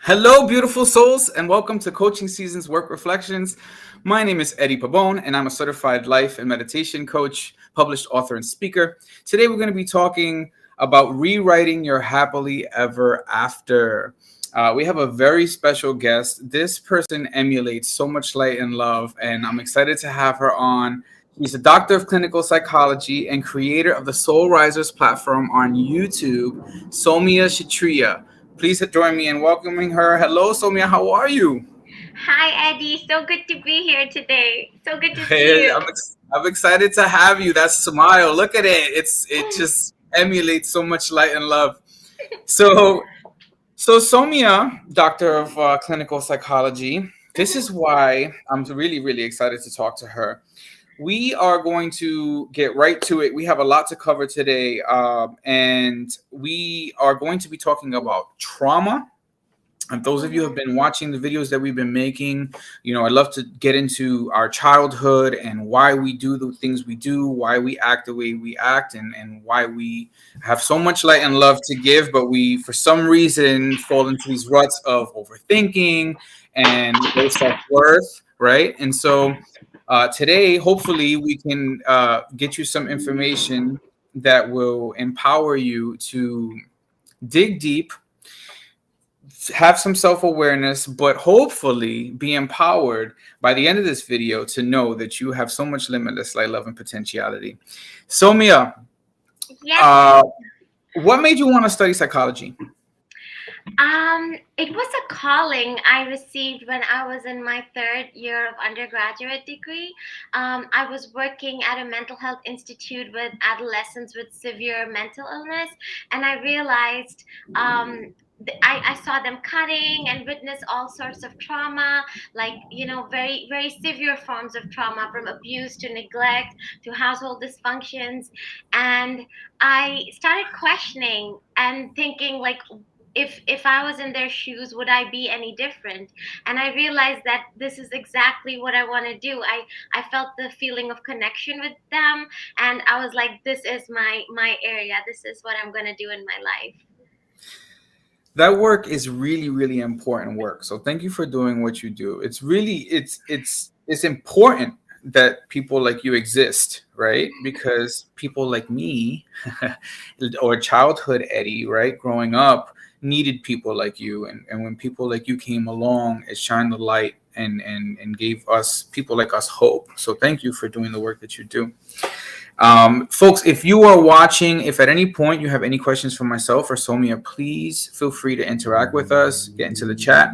Hello, beautiful souls, and welcome to Coaching Season's Work Reflections. My name is Eddie Pabon, and I'm a certified life and meditation coach, published author, and speaker. Today, we're going to be talking about rewriting your happily ever after. We have a very special guest. This person emulates so much light and love, and I'm excited to have her on. She's a doctor of clinical psychology and creator of the Soul Risers platform on YouTube, Somia Kshatriya. Please join me in welcoming her. Hello, Somia. How are you? Hi, Eddie. So good to be here today. So good to see Hey, you. I'm excited to have you. That smile, look at it. It just emulates so much light and love. So so Somia, doctor of clinical psychology. This is why I'm really excited to talk to her. We are going to get right to it. We have a lot to cover today, and we are going to be talking about trauma. And those of you who have Mhm. been watching the videos that we've been making, I'd love to get into our childhood and why we do the things we do, why we act the way we act, and why we have so much light and love to give, but we, for some reason, fall into these ruts of overthinking and low self worth, right? And so today, hopefully, we can get you some information that will empower you to dig deep, have some self-awareness, but hopefully be empowered by the end of this video to know that you have so much limitless light, love, and potentiality. Somia, Yes. uh, what made you want to study psychology? It was a calling I received when I was in my third year of undergraduate degree. I was working at a mental health institute with adolescents with severe mental illness, and I realized I saw them cutting and witness all sorts of trauma, like, very, very severe forms of trauma from abuse to neglect to household dysfunctions. And I started questioning and thinking, like, if I was in their shoes, would I be any different? And I realized that this is exactly what I want to do. I felt the feeling of connection with them, and I was like, this is my area. This is what I'm going to do in my life. That work is really important work. So thank you for doing what you do. It's really it's important that people like you exist, right? Because people like me or childhood Eddie, right, growing up, needed people like you. And when people like you came along, it shined the light and gave us people like us hope. So thank you for doing the work that you do. Folks, if you are watching, if at any point you have any questions for myself or Somia, please feel free to interact with us, get into the chat.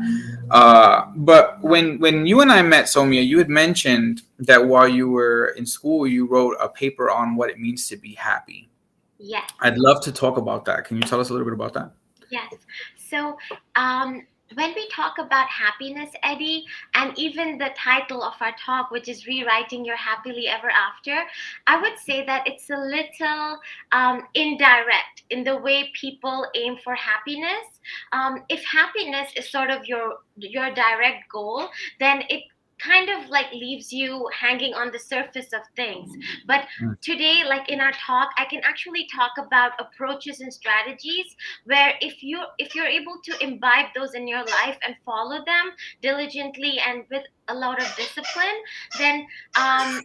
But when you and I met, Somia, you had mentioned that while you were in school, you wrote a paper on what it means to be happy. Yes. I'd love to talk about that. Can you tell us a little bit about that? Yes. So, when we talk about happiness, Eddie, and even the title of our talk, which is Rewriting Your Happily Ever After, I would say that it's a little indirect in the way people aim for happiness. If happiness is sort of your direct goal, then it kind of like leaves you hanging on the surface of things. But Mm. today, like in our talk, I can actually talk about approaches and strategies where if you're able to imbibe those in your life and follow them diligently and with a lot of discipline, then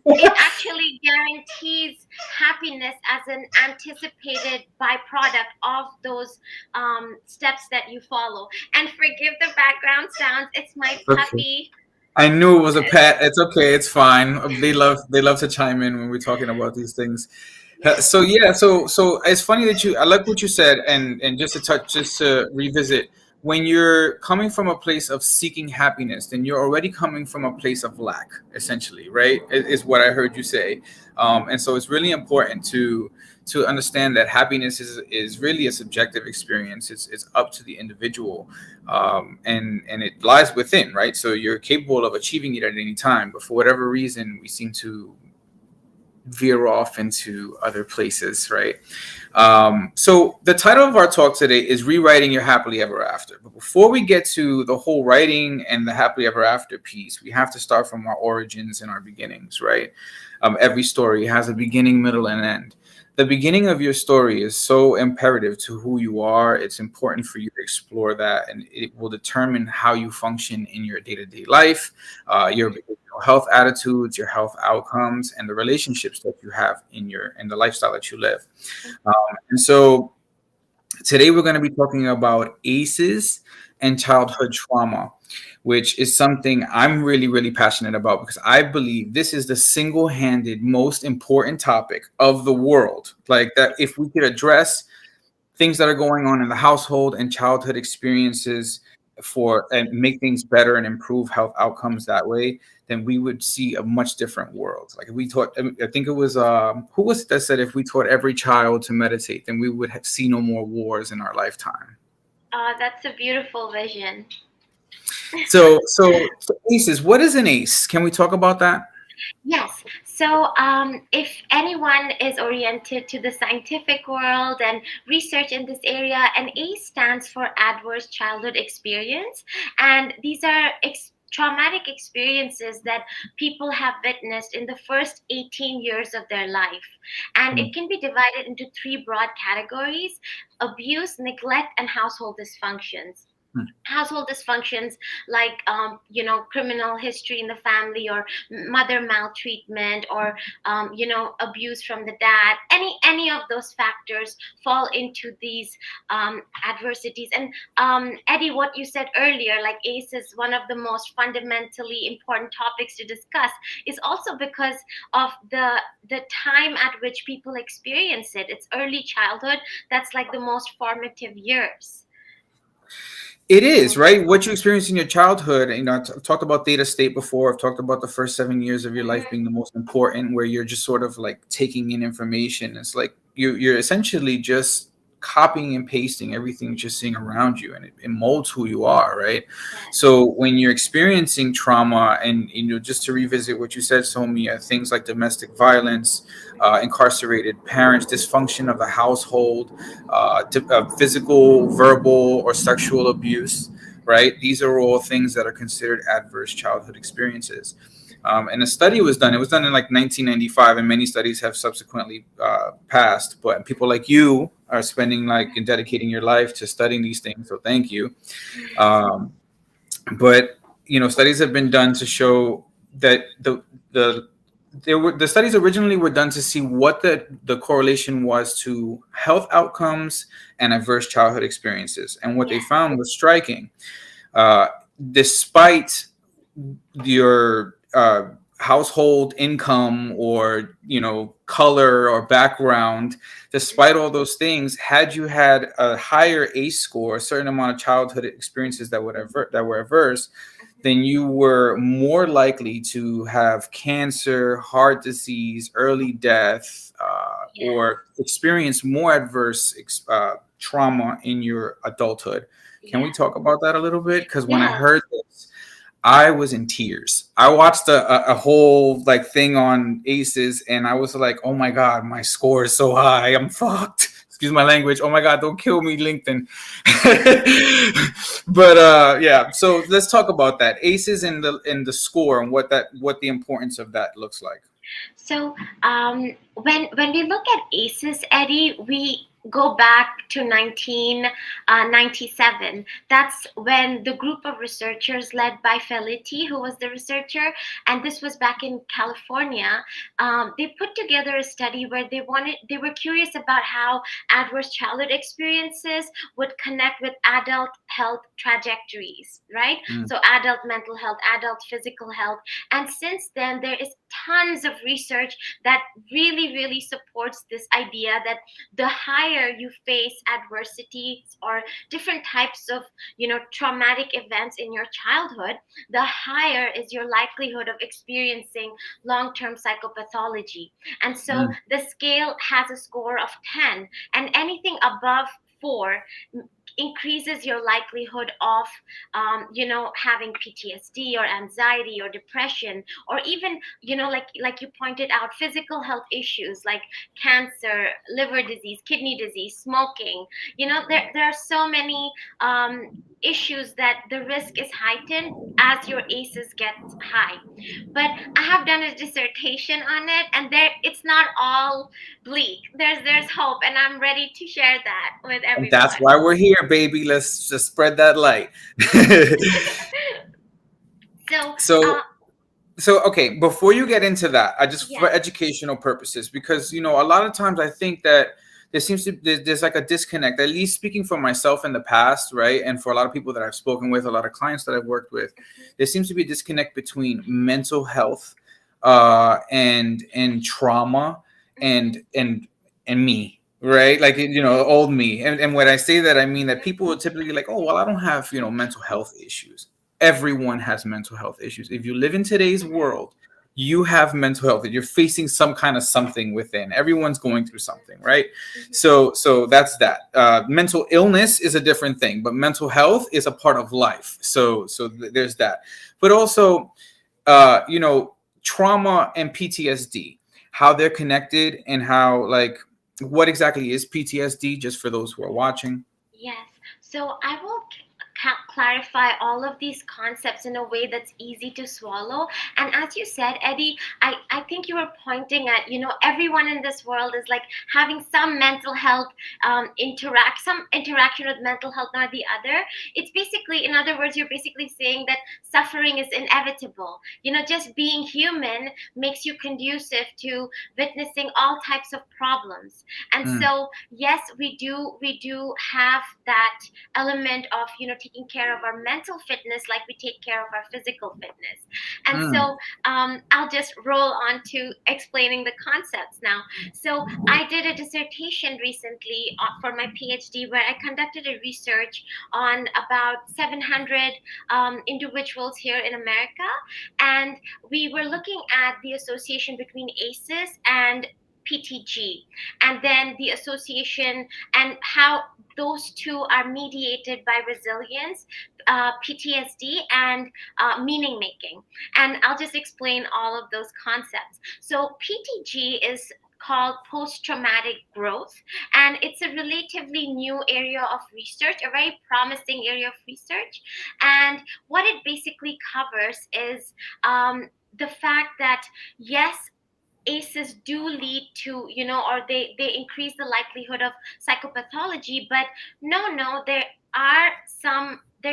it actually guarantees happiness as an anticipated byproduct of those steps that you follow. And forgive the background sounds, it's my Okay. puppy. I knew it was a pet. It's okay. It's fine. They love to chime in when we're talking about these things. Yes. So yeah, so it's funny that I like what you said, and just to revisit, when you're coming from a place of seeking happiness, then you're already coming from a place of lack, essentially, right? Is what I heard you say, and so it's really important to understand that happiness is really a subjective experience. It's up to the individual, and it lies within, right? So you're capable of achieving it at any time, but for whatever reason, we seem to veer off into other places, right? So the title of our talk today is Rewriting Your Happily Ever After. But before we get to the whole writing and the happily ever after piece, we have to start from our origins and our beginnings, right? Every story has a beginning, middle, and end. the beginning of your story is so imperative to who you are. It's important for you to explore that, and it will determine how you function in your day-to-day life, your behavioral health attitudes, your health outcomes, and the relationships that you have in the lifestyle that you live. Um, and so today we're going to be talking about ACEs and childhood trauma, which is something I'm really, really passionate about because I believe this is the single handed most important topic of the world. Like, that if we could address things that are going on in the household and childhood experiences for and make things better and improve health outcomes that way, then we would see a much different world. Like, if we taught, I think it was who was it that said if we taught every child to meditate, then we would see no more wars in our lifetime. That's a beautiful vision. So aces, what is an ace? Can we talk about that? Yes. So, if anyone is oriented to the scientific world and research in this area, an ACE stands for Adverse Childhood Experience. And these are traumatic experiences that people have witnessed in the first 18 years of their life. And it Mm, can be divided into three broad categories: abuse, neglect, and household dysfunctions. mm, Household dysfunctions like criminal history in the family, or mother maltreatment, or abuse from the dad. Any of those factors fall into these adversities. And Eddie, what you said earlier, like ACE is one of the most fundamentally important topics to discuss, is also because of the time at which people experience it. It's early childhood. That's like the most formative years. It is, right? What you experience in your childhood. I've talked about theta state before. I've talked about the first 7 years of your life being the most important, where you're just sort of like taking in information. It's like you're essentially just copying and pasting everything that you're seeing around you, and it molds who you are, right? Yes. So when you're experiencing trauma, and just to revisit what you said, Somia, things like domestic violence, incarcerated parents, dysfunction of the household, physical, verbal, or sexual abuse, right? These are all things that are considered adverse childhood experiences. And a study was done. It was done in like 1995, and many studies have subsequently passed. But people like you are spending like and dedicating your life to studying these things. So thank you. Um, but studies have been done to show that the the studies originally were done to see what the correlation was to health outcomes and adverse childhood experiences, and what they Yes. found was striking. uh, Despite your household income, or color or background, despite all those things, had you had a higher ACE score, a certain amount of childhood experiences that were adverse, then you were more likely to have cancer, heart disease, early death, Yes. or experience more adverse trauma in your adulthood. Can we Yes. talk about that a little bit? Because when I Yes. heard this, I was in tears. I watched a whole like thing on Aces, and I was like, "Oh my god, my score is so high. I'm fucked." Excuse my language. Oh my god, don't kill me, LinkedIn. But yeah. So let's talk about that Aces and the score, and what the importance of that looks like. So, when we look at ACEs, Eddie, we go back to 1997. That's when the group of researchers led by Felitti, who was the researcher, and this was back in California. They put together a study where they were curious about how adverse childhood experiences would connect with adult health trajectories, right? Mm, So, adult mental health, adult physical health. And since then, there is tons of research that really supports this idea that the higher you face adversities or different types of traumatic events in your childhood, the higher is your likelihood of experiencing long-term psychopathology. And so mm, the scale has a score of 10, and anything above 4 increases your likelihood of, having PTSD or anxiety or depression, or even, like you pointed out, physical health issues like cancer, liver disease, kidney disease, smoking. There are so many issues that the risk is heightened as your ACEs get high. But I have done a dissertation on it, and there it's not all bleak. There's hope, and I'm ready to share that with And that's everyone. why we're here, baby. Let's just spread that light. So, so so okay, before you get into that, I just, for yes. educational purposes, because a lot of times I think that there's like a disconnect, at least speaking for myself in the past, right, and for a lot of people that I've spoken with, a lot of clients that I've worked with, there seems to be a disconnect between mental health and trauma Mhm, and me, right, like old me. And when I say that, I mean that people will typically like, oh well, I don't have mental health issues. Everyone has mental health issues. If you live in today's mhm, world, you have mental health. You're facing some kind of something within. Everyone's going through something, right? mhm. So that's that. Mental illness is a different thing, but mental health is a part of life. There's that. But also, trauma and PTSD, how they're connected, and how, like, what exactly is PTSD, just for those who are watching. Yes. So I will clarify all of these concepts in a way that's easy to swallow. And as you said, Eddie, I think you were pointing at, everyone in this world is like having some mental health some interaction with mental health or the other. It's basically, in other words, you're basically saying that suffering is inevitable. Just being human makes you conducive to witnessing all types of problems. And Mm, so, yes, we do have that element of, taking care of our mental fitness like we take care of our physical fitness. And mm, so, I'll just roll on to explaining the concepts now. So I did a dissertation recently for my PhD, where I conducted a research on about 700 individuals here in America, and we were looking at the association between ACEs and PTG, and then the association and how those two are mediated by resilience, PTSD, and meaning making. And I'll just explain all of those concepts. So, PTG is called post traumatic growth, and it's a relatively new area of research, a very promising area of research. And what it basically covers is the fact that, yes, ACEs do lead to, or they increase the likelihood of psychopathology, but no, there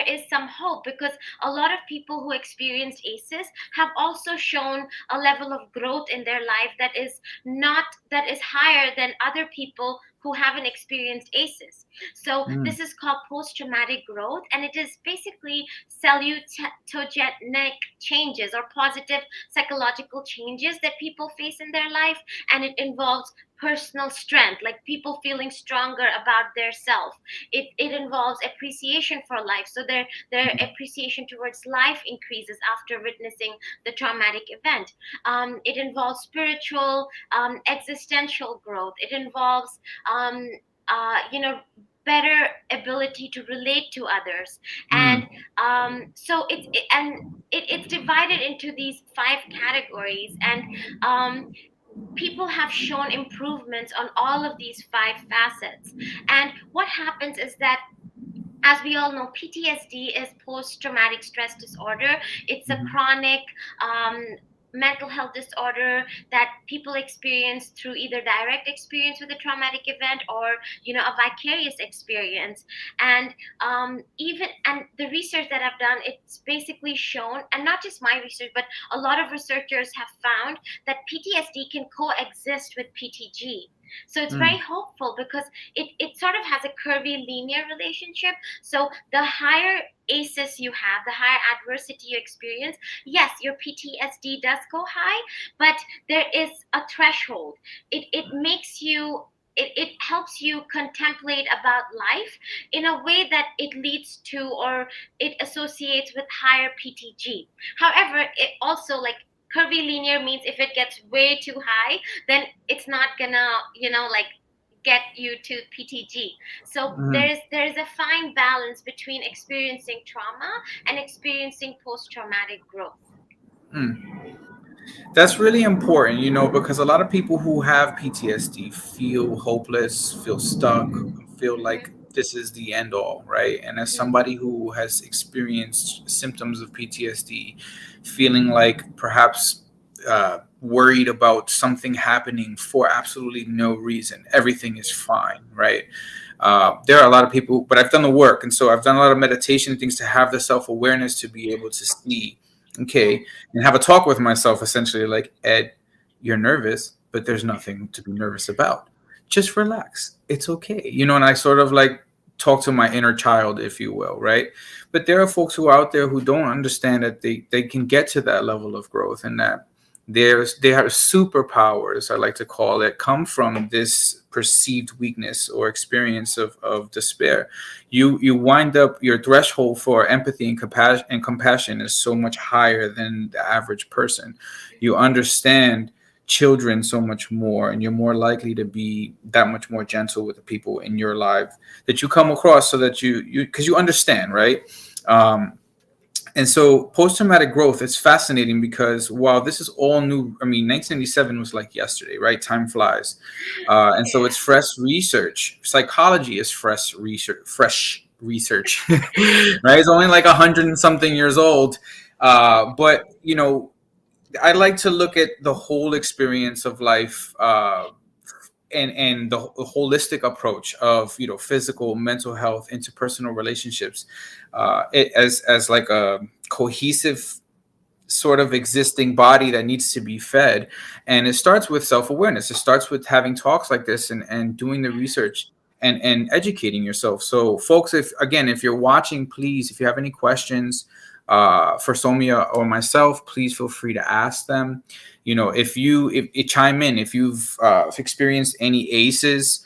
is some hope, because a lot of people who experienced ACEs have also shown a level of growth in their life that is higher than other people who haven't experienced ACEs. So mm, this is called post-traumatic growth, and it is basically salutogenic changes or positive psychological changes that people face in their life, and it involves personal strength, like people feeling stronger about their self. It involves appreciation for life, so their appreciation towards life increases after witnessing the traumatic event. It involves spiritual, existential growth. It involves um, better ability to relate to others. And mm, so it's divided into these five categories, and people have shown improvements on all of these five facets. And what happens is that, as we all know, PTSD is post traumatic stress disorder. It's a mhm, chronic um, mental health disorder that people experience through either direct experience with a traumatic event, or a vicarious experience. And even and the research that I've done, it's basically shown, and not just my research, but a lot of researchers have found that PTSD can coexist with PTG. So it's very mm, hopeful, because it sort of has a curvy linear relationship. So the higher ACEs you have, the higher adversity you experience, yes, your PTSD does go high, but there is a threshold. It makes you, it helps you contemplate about life in a way that it leads to, or it associates with, higher PTG. However, it also, like, curvy linear means if it gets way too high, then it's not gonna, like, get you to PTG. So Mhm. there is a fine balance between experiencing trauma and experiencing post-traumatic growth. Mm. That's really important, because a lot of people who have PTSD feel hopeless, feel stuck, feel like Hmm. this is the end all, right? And as somebody who has experienced symptoms of PTSD, feeling like perhaps worried about something happening for absolutely no reason, everything is fine, right? There are a lot of people, but I've done the work. And so I've done a lot of meditation things to have the self awareness to be able to see, Yeah. okay, and have a talk with myself essentially like, Ed, you're nervous, but there's nothing to be nervous about. Just relax. It's okay. And I sort of like talk to my inner child, if you will, right? But there are folks who are out there who don't understand that they can get to that level of growth, and that they have superpowers, I like to call it, come from this perceived weakness or experience of despair. You wind up, your threshold for empathy and compassion is so much higher than the average person. You understand children so much more, and you're more likely to be that much more gentle with the people in your life that you come across, so that you because you understand, right? Um, and so post-traumatic growth is fascinating because while this is all new, I mean, 1997 was like yesterday, right? Time flies. And so it's Yeah. fresh research. Psychology is fresh research, right? It's only like 100 and something years old. But, I like to look at the whole experience of life, and the holistic approach of physical, mental health, interpersonal relationships, as like a cohesive sort of existing body that needs to be fed. And it starts with self-awareness. It starts with having talks like this, and doing the research, and educating yourself. So folks, if you're watching, please, if you have any questions for Somia or myself, please feel free to ask them. If chime in if you've experienced any ACEs,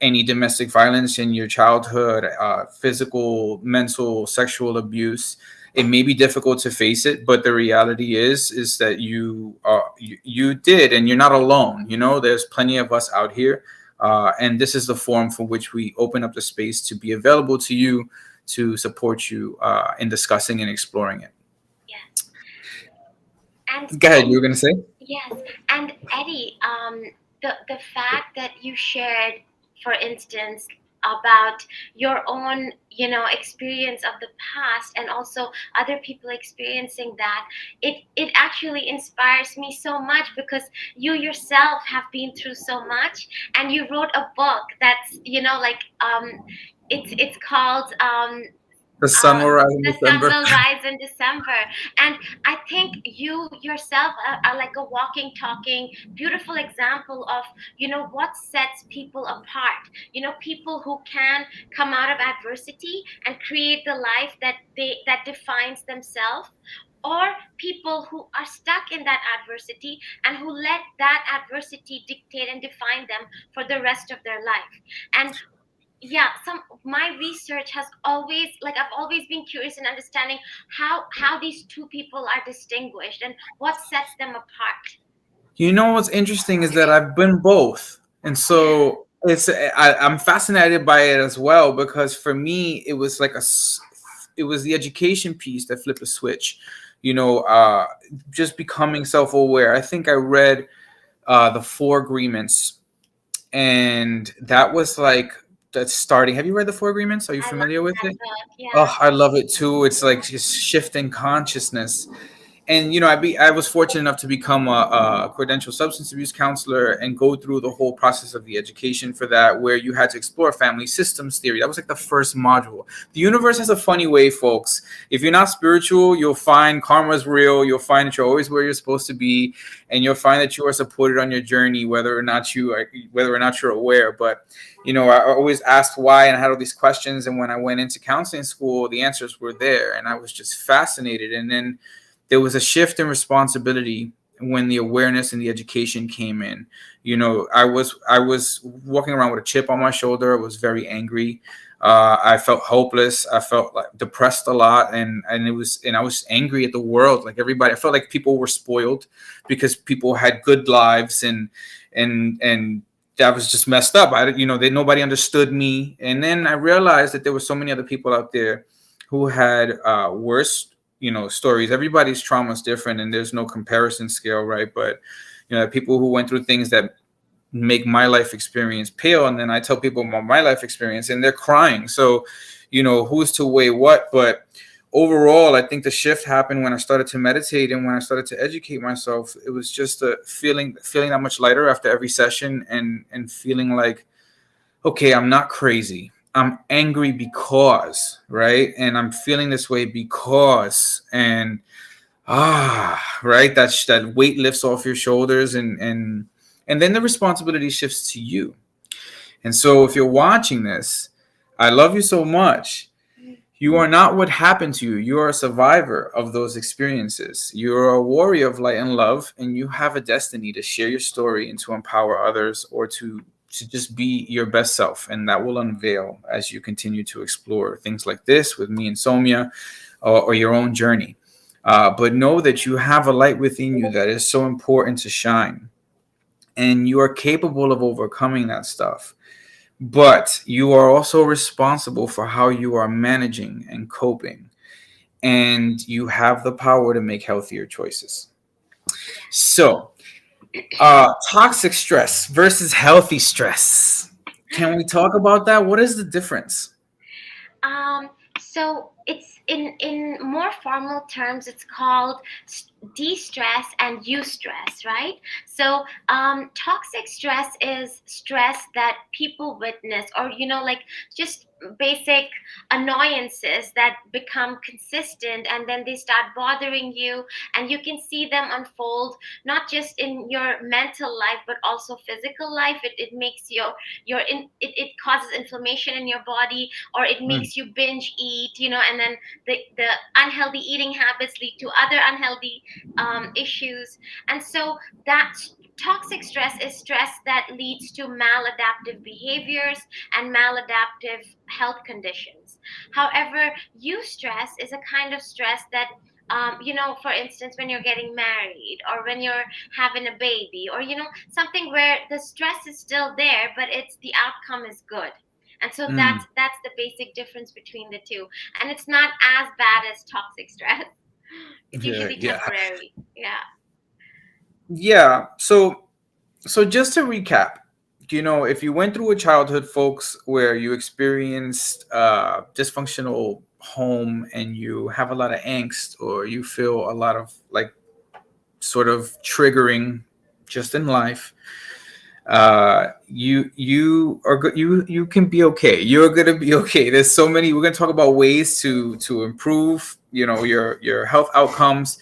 any domestic violence in your childhood, physical, mental, sexual abuse. It may be difficult to face it, but the reality is that you did, and you're not alone. There's plenty of us out here, and this is the forum for which we open up the space to be available to you, to support you in discussing and exploring it. Yes. And Go ahead. You and were going to say? yes, and Eddie, the fact that you shared, for instance, about your own, experience of the past, and also other people experiencing that, it actually inspires me so much, because you yourself have been through so much, and you wrote a book that's, like, it's called The sun will rise in the sun December. will rise in December. And I think you yourself are like a walking, talking, beautiful example of, what sets people apart. People who can come out of adversity and create the life that defines themselves, or people who are stuck in that adversity and who let that adversity dictate and define them for the rest of their life. And yeah, some my research has always, like, I've always been curious in understanding how these two people are distinguished and what sets them apart. What's interesting is that I've been both, and Yeah. so I'm fascinated by it as well, because for me it was like it was the education piece that flipped a switch. Just becoming self-aware. I think I read the Four Agreements, and that was like that's starting. Have you read the Four Agreements? Are you I love familiar with that it? book. Yeah. Oh, I love it too. It's like just shifting consciousness. And I was fortunate enough to become a credential substance abuse counselor and go through the whole process of the education for that, where you had to explore family systems theory. That was like the first module. The universe has a funny way, folks. If you're not spiritual, you'll find karma's real. You'll find that you're always where you're supposed to be, and you'll find that you are supported on your journey, whether or not you're aware. But I always asked why, and I had all these questions. And when I went into counseling school, the answers were there, and I was just fascinated. And then there was a shift in responsibility when the awareness and the education came in. I was walking around with a chip on my shoulder. I was very angry. I felt hopeless. I felt like depressed a lot, and I was angry at the world. Like everybody, I felt like people were spoiled because people had good lives, and that was just messed up. Nobody understood me. And then I realized that there were so many other people out there who had worse, stories. Everybody's trauma is different, and there's no comparison scale, right? But people who went through things that make my life experience pale, and then I tell people about my life experience, and they're crying. So, who's to weigh what? But overall, I think the shift happened when I started to meditate and when I started to educate myself. It was just a feeling that much lighter after every session, and feeling like, okay, I'm not crazy. I'm angry because, right? And I'm feeling this way because, and right, that weight lifts off your shoulders, and then the responsibility shifts to you. And so if you're watching this, I love you so much. You are not what happened to you. You are a survivor of those experiences. You're a warrior of light and love, and you have a destiny to share your story and to empower others, or to just be your best self. And that will unveil as you continue to explore things like this with me and Somya, or your own journey. But know that you have a light within you that is so important to shine, and you are capable of overcoming that stuff. But you are also responsible for how you are managing and coping, and you have the power to make healthier choices. So, toxic stress versus healthy stress. Can we talk about that? What is the difference? Um, so it's in more formal terms, it's called de-stress and eustress, right? So toxic stress is stress that people witness, or like just basic annoyances that become consistent, and then they start bothering you, and you can see them unfold not just in your mental life but also physical life. It makes it causes inflammation in your body, or it Mm, makes you binge eat, and then the unhealthy eating habits lead to other unhealthy issues. And so that toxic stress is stress that leads to maladaptive behaviors and maladaptive health conditions. However, eustress is a kind of stress that for instance, when you're getting married, or when you're having a baby, or something where the stress is still there, but it's the outcome is good. And so mm. that's the basic difference between the two. And it's not as bad as toxic stress. It's Yeah, usually yeah, temporary. Yeah. yeah. So just to recap, if you went through a childhood, folks, where you experienced dysfunctional home, and you have a lot of angst, or you feel a lot of like sort of triggering just in life, you can be okay. You're gonna be okay. There's so many. We're gonna talk about ways to improve your health outcomes.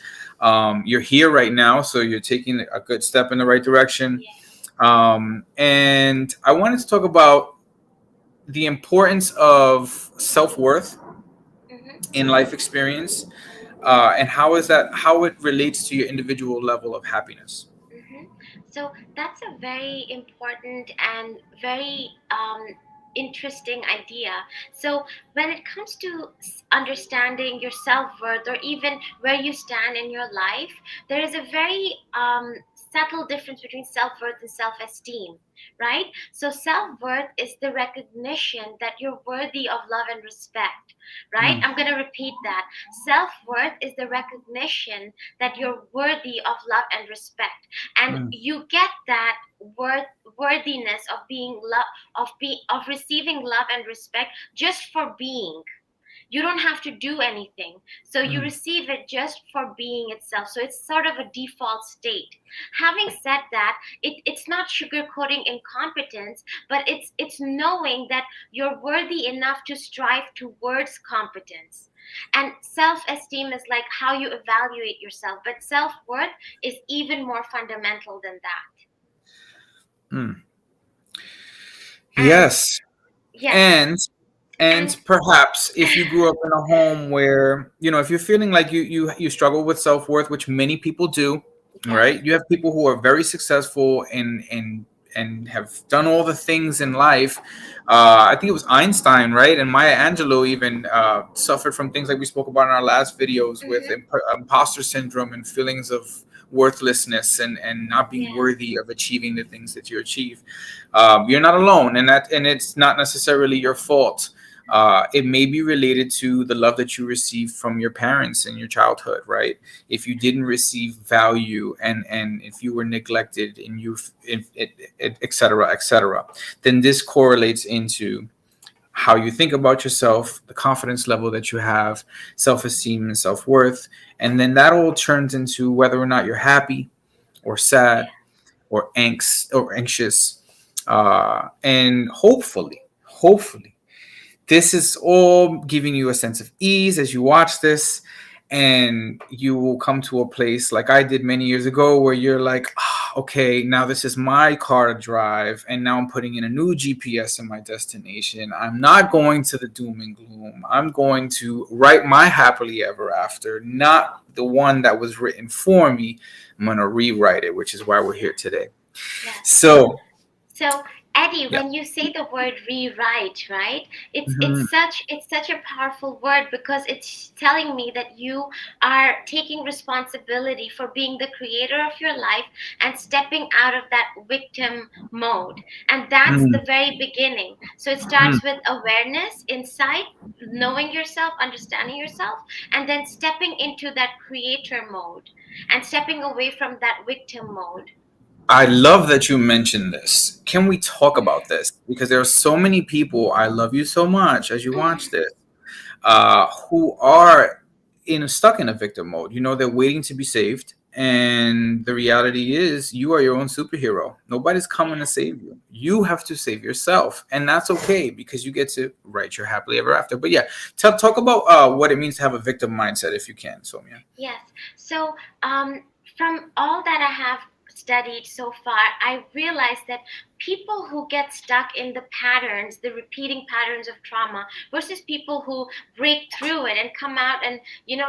You're here right now, so you're taking a good step in the right direction. And I wanted to talk about the importance of self-worth Hmm. in life experience, and how it relates to your individual level of happiness. Hmm. So that's a very important and very interesting idea. So when it comes to understanding your self-worth, or even where you stand in your life, there is a very subtle difference between self-worth and self-esteem, right? So self-worth is the recognition that you're worthy of love and respect, right? Mm, I'm going to repeat that. Self-worth is the recognition that you're worthy of love and respect, and mm, you get that worthiness of being love, of receiving love and respect just for being. You don't have to do anything, so you mm, receive it just for being itself. So it's sort of a default state. Having said that, it's not sugarcoating incompetence, but it's knowing that you're worthy enough to strive towards competence. And self-esteem is like how you evaluate yourself, but self-worth is even more fundamental than that. mm. And Yes. yes. And And perhaps if you grew up in a home where, if you're feeling like you struggle with self-worth, which many people do, yes. right? You have people who are very successful and have done all the things in life. I think it was Einstein, right? And Maya Angelou even suffered from things like we spoke about in our last videos, with Hmm. imposter syndrome and feelings of worthlessness and not being Yes. worthy of achieving the things that you achieve. You're not alone, and it's not necessarily your fault. It may be related to the love that you received from your parents in your childhood, right? If you didn't receive value, and if you were neglected in youth, et cetera, et cetera, then this correlates into how you think about yourself, the confidence level that you have, self-esteem and self-worth, and then that all turns into whether or not you're happy or sad Yeah. or anxious, and hopefully this is all giving you a sense of ease as you watch this, and you will come to a place like I did many years ago where you're like, "Ah, okay, now this is my car to drive, and now I'm putting in a new GPS in my destination. I'm not going to the doom and gloom. I'm going to write my happily ever after, not the one that was written for me. I'm going to rewrite it," which is why we're here today. Yes. So So, Eddie, yeah. when you say the word rewrite, right? It's Mhm. it's such it's such a powerful word because it's telling me that you are taking responsibility for being the creator of your life and stepping out of that victim mode. And that's Mm, the very beginning. So it mm. starts with awareness, insight, knowing yourself, understanding yourself, and then stepping into that creator mode and stepping away from that victim mode. I love that you mentioned this. Can we talk about this? Because there are so many people, I love you so much as you watch this, who are stuck in a victim mode. You know, they're waiting to be saved. And the reality is, you are your own superhero. Nobody's coming to Yes. save you. You have to save yourself. And that's okay because you get to write your happily ever after. But yeah, talk about what it means to have a victim mindset if you can, Somia. Yes. So, from all that I have studied so far, I realized that people who get stuck in the patterns, the repeating patterns of trauma, versus people who break through it and come out and,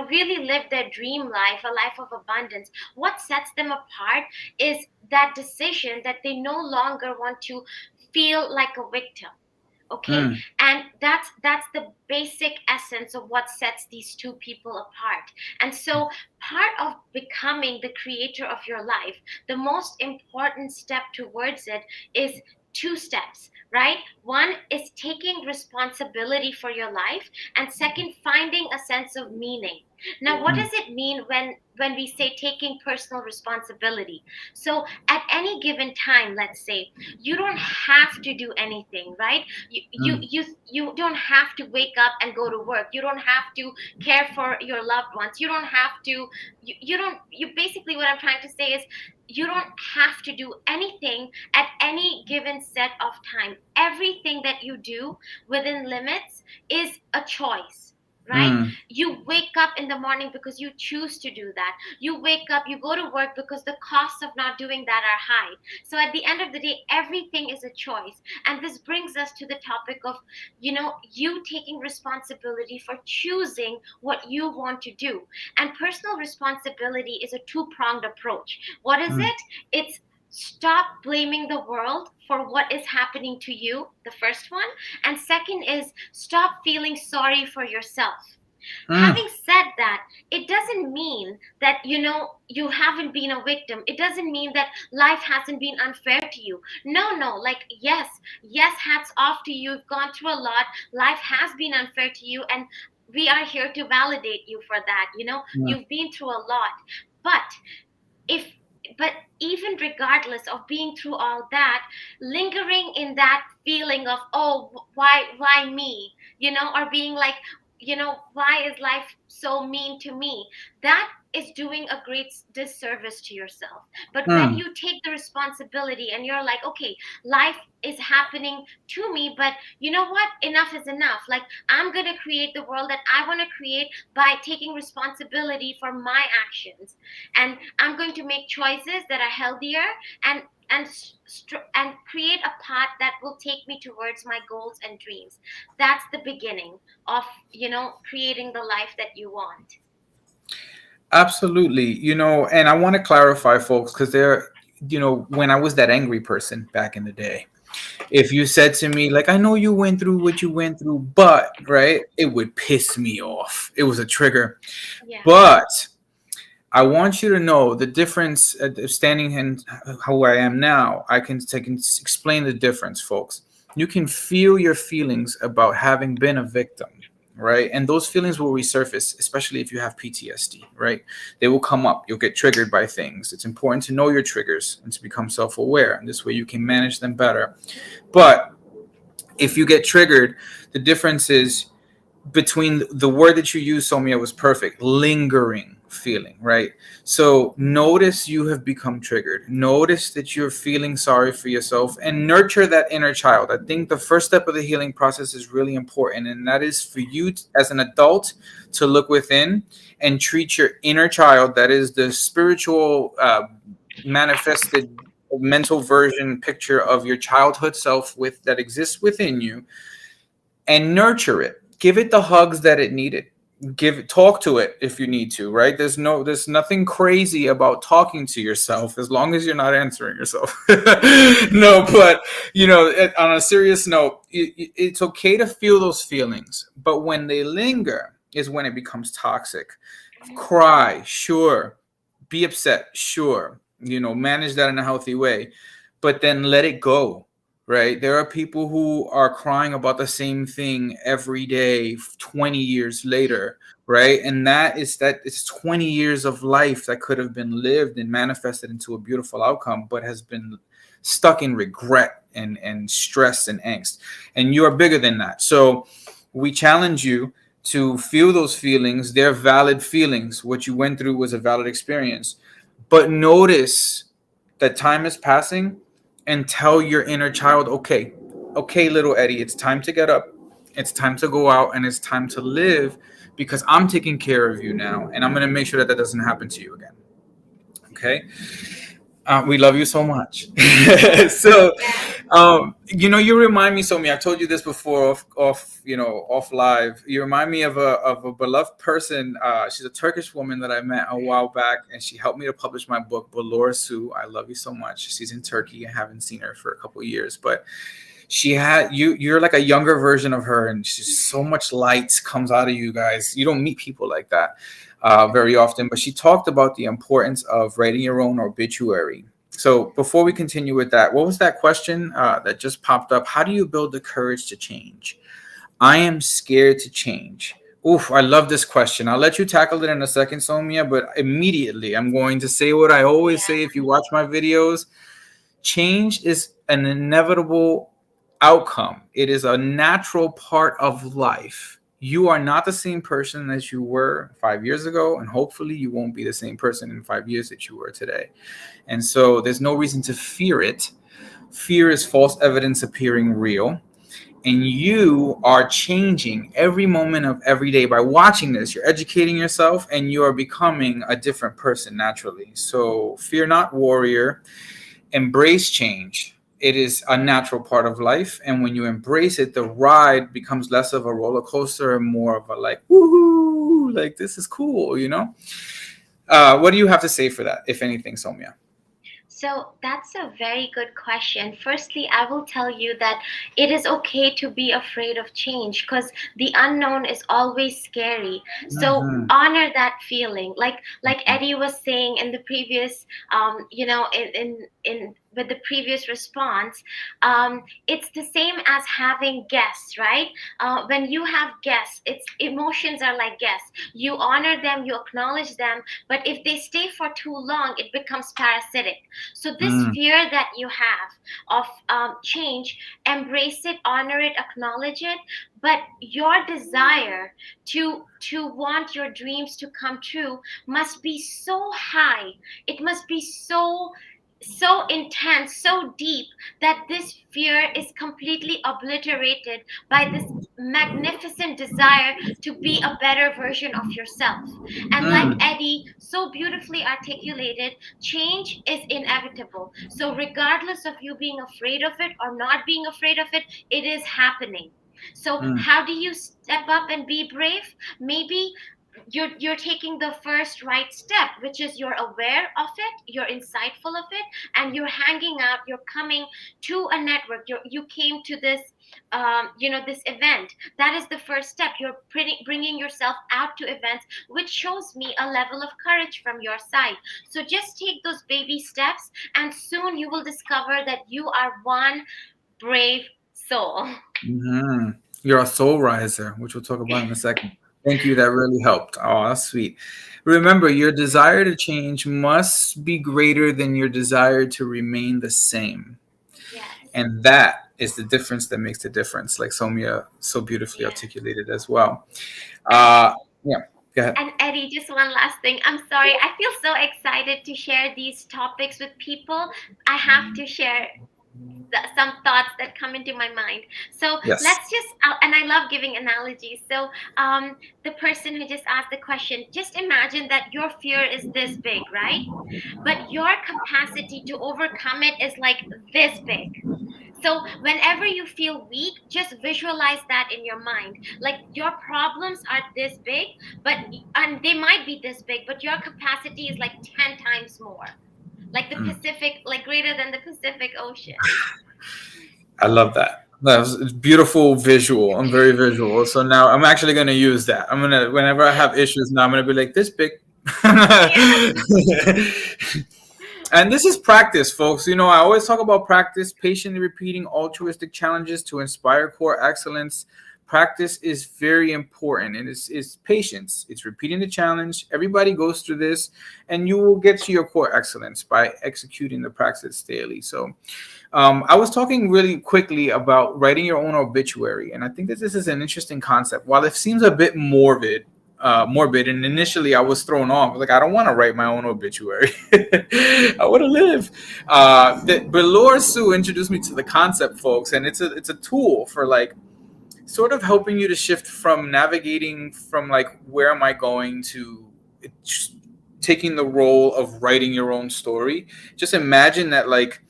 really live their dream life, a life of abundance, what sets them apart is that decision that they no longer want to feel like a victim. Okay, Mm, and that's the basic essence of what sets these two people apart. And so, part of becoming the creator of your life, the most important step towards it is two steps, right? One is taking responsibility for your life, and second, finding a sense of meaning. Now, what mm, does it mean when we say taking personal responsibility? So at any given time, let's say, you don't have to do anything, right? mm, You don't have to wake up and go to work. You don't have to care for your loved ones. You don't have to you don't you basically, what I'm trying to say is, you don't have to do anything at any given set of time. Everything that you do within limits is a choice, right? mm, You wake up in the morning because you choose to do that. You wake up, you go to work because the costs of not doing that are high. So at the end of the day, everything is a choice. And this brings us to the topic of, you taking responsibility for choosing what you want to do. And personal responsibility is a two-pronged approach. What is mm, it? It's stop blaming the world for what is happening to you, the first one. And second is stop feeling sorry for yourself. mm, Having said that, it doesn't mean that you haven't been a victim. It doesn't mean that life hasn't been unfair to you. No, no, like, yes, yes, hats off to you. You've gone through a lot. Life has been unfair to you, and we are here to validate you for that. mm, You've been through a lot. But if but even regardless of being through all that, lingering in that feeling of, oh, why me, or being like, why is life so mean to me, that is doing a great disservice to yourself. But when mm, you take the responsibility and you're like, okay, life is happening to me, but you know what, enough is enough. Like, I'm going to create the world that I want to create by taking responsibility for my actions, and I'm going to make choices that are healthier, and and create a path that will take me towards my goals and dreams. That's the beginning of, creating the life that you want. absolutely. And I want to clarify, folks, because when I was that angry person back in the day, if you said to me, like, I know you went through what you went through, but, right, it would piss me off. It was a trigger. Yeah. But I want you to know the difference. Standing in how I am now, I can explain the difference, folks. You can feel your feelings about having been a victim, right? And those feelings will resurface, especially if you have PTSD, right? They will come up. You'll get triggered by things. It's important to know your triggers and to become self-aware. And this way, you can manage them better. But if you get triggered, the difference is between the word that you used, Somia, was perfect. Lingering feeling, right? So notice you have become triggered. Notice that you're feeling sorry for yourself and nurture that inner child. I think the first step of the healing process is really important, and that is for you as an adult to look within and treat your inner child, that is the spiritual manifested mental version picture of your childhood self with that exists within you, and nurture it. Give it the hugs that it needed. Talk to it if you need to, right? There's nothing crazy about talking to yourself as long as you're not answering yourself. No, but on a serious note, it's okay to feel those feelings, but when they linger is when it becomes toxic. Cry, sure. Be upset, sure. Manage that in a healthy way, but then let it go, right? There are people who are crying about the same thing every day 20 years later, right? And that it's 20 years of life that could have been lived and manifested into a beautiful outcome, but has been stuck in regret and stress and angst. And you are bigger than that. So we challenge you to feel those feelings. They're valid feelings. What you went through was a valid experience, but notice that time is passing, and tell your inner child, okay, little Eddie, it's time to get up. It's time to go out and it's time to live, because I'm taking care of you now, and I'm going to make sure that that doesn't happen to you again. Okay. We love you so much. So, you remind me, Somi. I told you this before, off live. You remind me of a beloved person. She's a Turkish woman that I met a while back, and she helped me to publish my book, Balor Su. I love you so much. She's in Turkey. I haven't seen her for a couple of years, but she had you. You're like a younger version of her, and she's so much light comes out of you guys. You don't meet people like that very often, but she talked about the importance of writing your own obituary. So before we continue with that, what was that question that just popped up? How do you build the courage to change? I am scared to change. Oof, I love this question. I'll let you tackle it in a second, Somia, but immediately I'm going to say what I always say if you watch my videos. Change is an inevitable outcome. It is a natural part of life. You are not the same person as you were 5 years ago, and hopefully you won't be the same person in 5 years that you were today. And so there's no reason to fear it. Fear is false evidence appearing real. And you are changing every moment of every day by watching this. You're educating yourself and you are becoming a different person naturally. So fear not, warrior. Embrace change. It is a natural part of life, and when you embrace it, the ride becomes less of a roller coaster and more of a like, woohoo, like this is cool. What do you have to say for that, if anything, Somia? So that's a very good question. Firstly, I will tell you that it is okay to be afraid of change because the unknown is always scary. So Mm-hmm. honor that feeling. Like Eddie was saying in the previous in with the previous response, it's the same as having guests, right? When you have guests, it's emotions are like guests. You honor them, you acknowledge them, but if they stay for too long, it becomes parasitic. So this Mm, fear that you have of change, embrace it, honor it, acknowledge it. But your desire to want your dreams to come true must be so high. It must be so intense, so deep that this fear is completely obliterated by this magnificent desire to be a better version of yourself. And like mm, Eddie so beautifully articulated, change is inevitable. So, regardless of you being afraid of it or not being afraid of it, it is happening. So, mm, how do you step up and be brave? Maybe you're taking the first right step, which is you're aware of it, you're insightful of it, and you're hanging out, you're coming to a network, you came to this this event. That is the first step. You're bringing yourself out to events, which shows me a level of courage from your side. So just take those baby steps, and soon you will discover that you are one brave soul. Hmm. You're a soul riser, which we'll talk about in a second. Thank you. That really helped. Oh, that's sweet. Remember, your desire to change must be greater than your desire to remain the same. Yes. And that is the difference that makes the difference, like Somia so beautifully Yeah. articulated as well. And Uh, yeah, go ahead. And Eddie, just one last thing. I'm sorry. I feel so excited to share these topics with people. I have to share some thoughts that come into my mind. So Yes. let's just, and I love giving analogies. So the person who just asked the question, just imagine that your fear is this big, right? But your capacity to overcome it is like this big. So, whenever you feel weak, just visualize that in your mind. Like your problems are this big, but and they might be this big, but your capacity is like 10 times more. Like the Mm. Pacific, like greater than the Pacific Ocean. I love that. That's it's beautiful visual. I'm very visual. So now I'm actually going to use that. I'm going to, whenever I have issues now, I'm going to be like, this big. Yeah. And this is practice, folks. I always talk about practice, patiently repeating altruistic challenges to inspire core excellence. Practice is very important, and it's patience. It's repeating the challenge. Everybody goes through this, and you will get to your core excellence by executing the practice daily. So, I was talking really quickly about writing your own obituary, and I think that this is an interesting concept. While it seems a bit morbid, and initially I was thrown off. Like, I don't want to write my own obituary. I want to live. But Laura Sue introduced me to the concept, folks, and it's a tool for like sort of helping you to shift from navigating from like where am I going to taking the role of writing your own story. Just imagine that like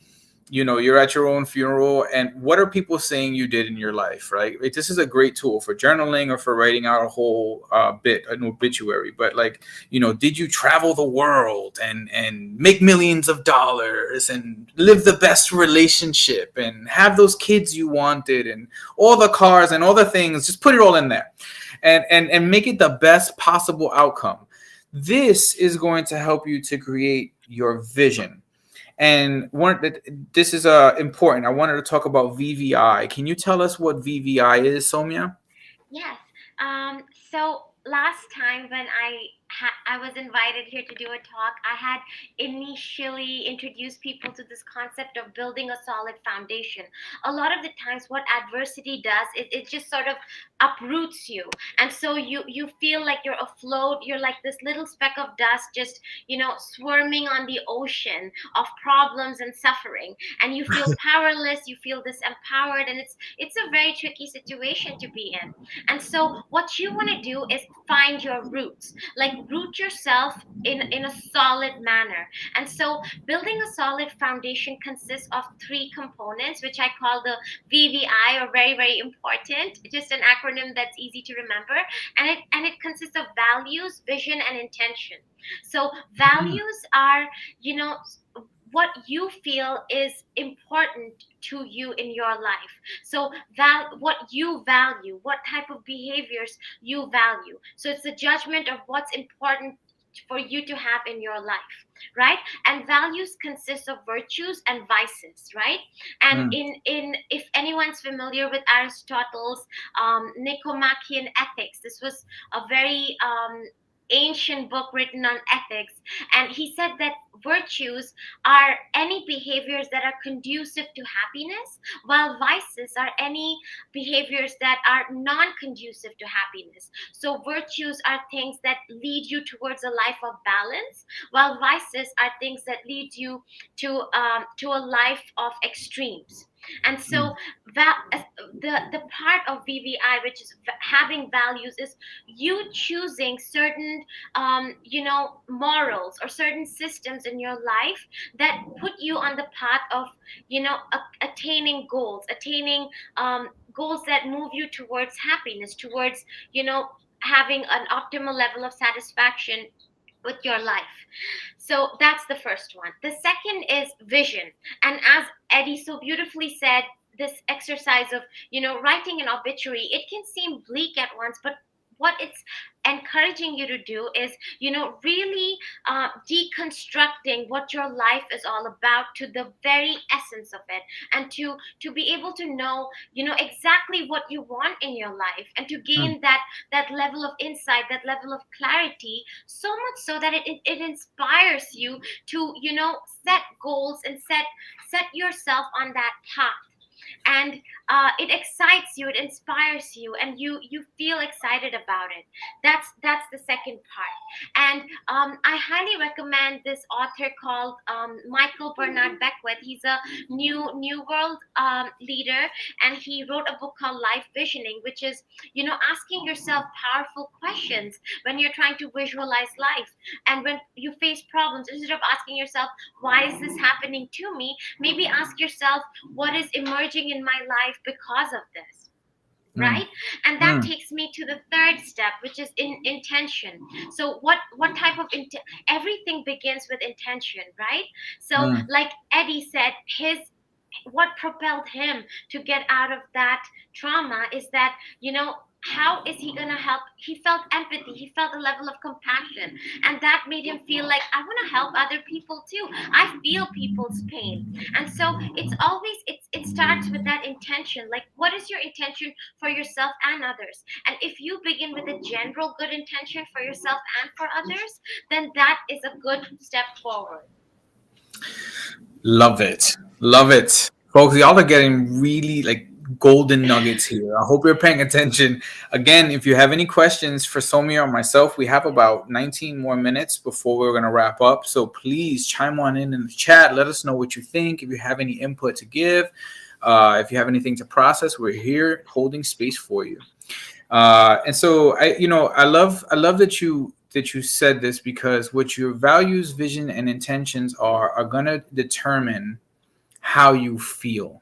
you're at your own funeral and what are people saying you did in your life, right? Like, this is a great tool for journaling or for writing out a whole an obituary. But like, did you travel the world and make millions of dollars and live the best relationship and have those kids you wanted and all the cars and all the things? Just put it all in there and make it the best possible outcome. This is going to help you to create your vision. And this is important. I wanted to talk about VVI. Can you tell us what VVI is, Somya? Yes. So last time when I was invited here to do a talk, I had initially introduced people to this concept of building a solid foundation. A lot of the times, what adversity does is it just sort of uproots you, and so you feel like you're afloat. You're like this little speck of dust, just swarming on the ocean of problems and suffering, and you feel powerless. You feel disempowered, and it's a very tricky situation to be in. And so what you want to do is find your roots, like root yourself in a solid manner. And so building a solid foundation consists of three components, which I call the VVI, or very, very important, just an acronym that's easy to remember. And it consists of values, vision, and intention. So values are, you know, what you feel is important to you in your life. So what you value, what type of behaviors you value. So it's a judgment of what's important for you to have in your life, right? And values consist of virtues and vices, right? And Mm, in if anyone's familiar with Aristotle's Nicomachean Ethics, this was a very ancient book written on ethics, and he said that virtues are any behaviors that are conducive to happiness, while vices are any behaviors that are non conducive to happiness. So, virtues are things that lead you towards a life of balance, while vices are things that lead you to a life of extremes. And so, mm, the part of VVI, which is having values, is you choosing certain morals or certain systems in your life that put you on the path of attaining goals, attaining goals that move you towards happiness, towards you know having an optimal level of satisfaction with your life. So that's the first one. The second is vision. And as Eddie so beautifully said, this exercise of, writing an obituary, it can seem bleak at once, but what it's encouraging you to do is, really deconstructing what your life is all about to the very essence of it, and to be able to know, exactly what you want in your life, and to Mm, gain that level of insight, that level of clarity, so much so that it inspires you to, set goals and set yourself on that path. And it excites you, it inspires you, and you feel excited about it. That's the second part. And I highly recommend this author called Michael Bernard Beckwith. He's a new world leader, and he wrote a book called Life Visioning, which is, asking yourself powerful questions when you're trying to visualize life. And when you face problems, instead of asking yourself, why is this happening to me, maybe ask yourself, what is emerging in my life because of this, mm, right? And that mm, takes me to the third step, which is in intention. So what type of everything begins with intention, right? So mm, like Eddie said, his what propelled him to get out of that trauma is that, how is he going to help? He felt empathy, he felt a level of compassion, and that made him feel like, I want to help other people too. I feel people's pain. And so it starts with that intention. Like, what is your intention for yourself and others? And if you begin with a general good intention for yourself and for others, then that is a good step forward. love it. Love it. Folks, y'all are getting really like golden nuggets here. I hope you're paying attention. Again, if you have any questions for Somia or myself, we have about 19 more minutes before we're going to wrap up. So please chime on in the chat. Let us know what you think. If you have any input to give, if you have anything to process, we're here holding space for you. And so I love that you said this, because what your values, vision, and intentions are going to determine how you feel.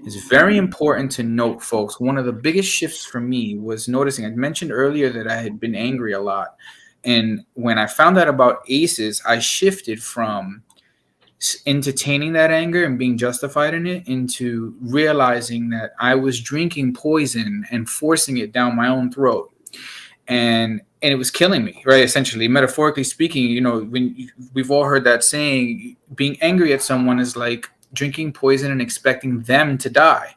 It's Mhm. very important to note, folks. One of the biggest shifts for me was noticing. I mentioned earlier that I had been angry a lot, and when I found out about ACEs, I shifted from entertaining that anger and being justified in it into realizing that I was drinking poison and forcing it down my own throat, and it was killing me, right? Essentially, metaphorically speaking, we've all heard that saying, being angry at someone is like drinking poison and expecting them to die.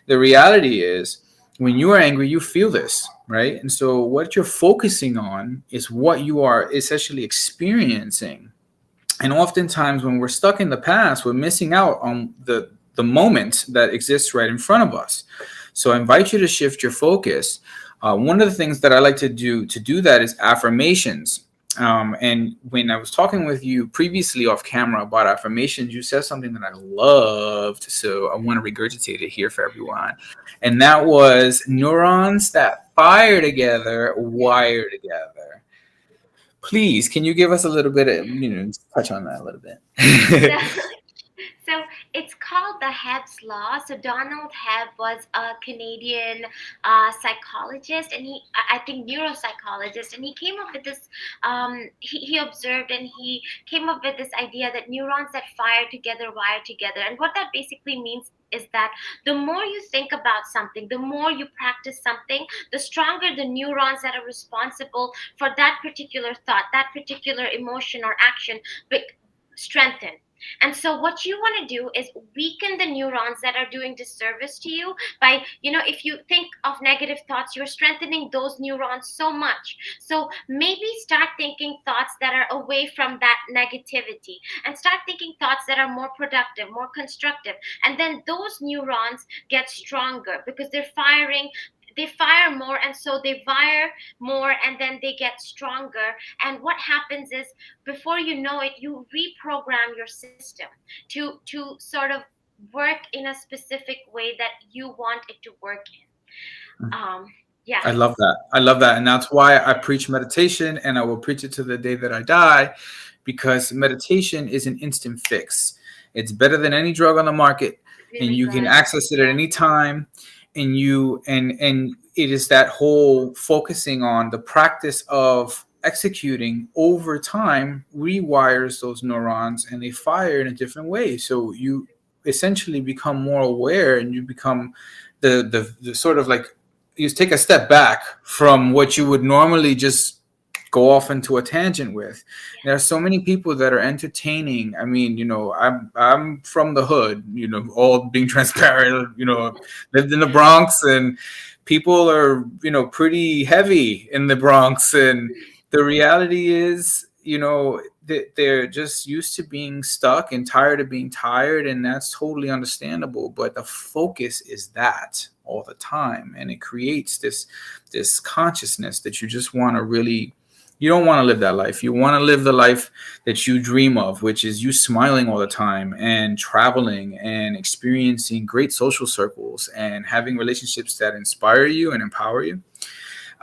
The reality is, when you are angry, you feel this, right? And so what you're focusing on is what you are essentially experiencing. And oftentimes when we're stuck in the past, we're missing out on the moment that exists right in front of us. So I invite you to shift your focus. One of the things that I like to do that is affirmations. And when I was talking with you previously off camera about affirmations, you said something that I loved. So I want to regurgitate it here for everyone. And that was, neurons that fire together wire together. Please, can you give us a little bit of, touch on that a little So bit? So it's called the Hebb's Law. So Donald Hebb was a Canadian psychologist, and I think neuropsychologist, and he came up with this. He observed and he came up with this idea that neurons that fire together wire together, and what that basically means is that the more you think about something, the more you practice something, the stronger the neurons that are responsible for that particular thought, that particular emotion or action, strengthen. And so what you want to do is weaken the neurons that are doing disservice to you by, if you think of negative thoughts, you're strengthening those neurons so much. So maybe start thinking thoughts that are away from that negativity, and start thinking thoughts that are more productive, more constructive. And then those neurons get stronger because they fire more, and so they fire more, and then they get stronger. And what happens is, before you know it, you reprogram your system to sort of work in a specific way that you want it to work in. Yeah. I love that. I love that. And that's why I preach meditation, and I will preach it to the day that I die, because meditation is an instant fix. It's better than any drug on the market, and Really you can good. access it at Yeah. any time. And it is that whole focusing on the practice of executing over time rewires those neurons and they fire in a different way. So you essentially become more aware and you become the sort of like you take a step back from what you would normally just go off into a tangent with. There are so many people that are entertaining. I mean, I'm from the hood, all being transparent, lived in the Bronx, and people are, pretty heavy in the Bronx. And the reality is, they're just used to being stuck and tired of being tired, and that's totally understandable. But the focus is that all the time, and it creates this consciousness that you just want to really, you don't want to live that life. You want to live the life that you dream of, which is you smiling all the time and traveling and experiencing great social circles and having relationships that inspire you and empower you.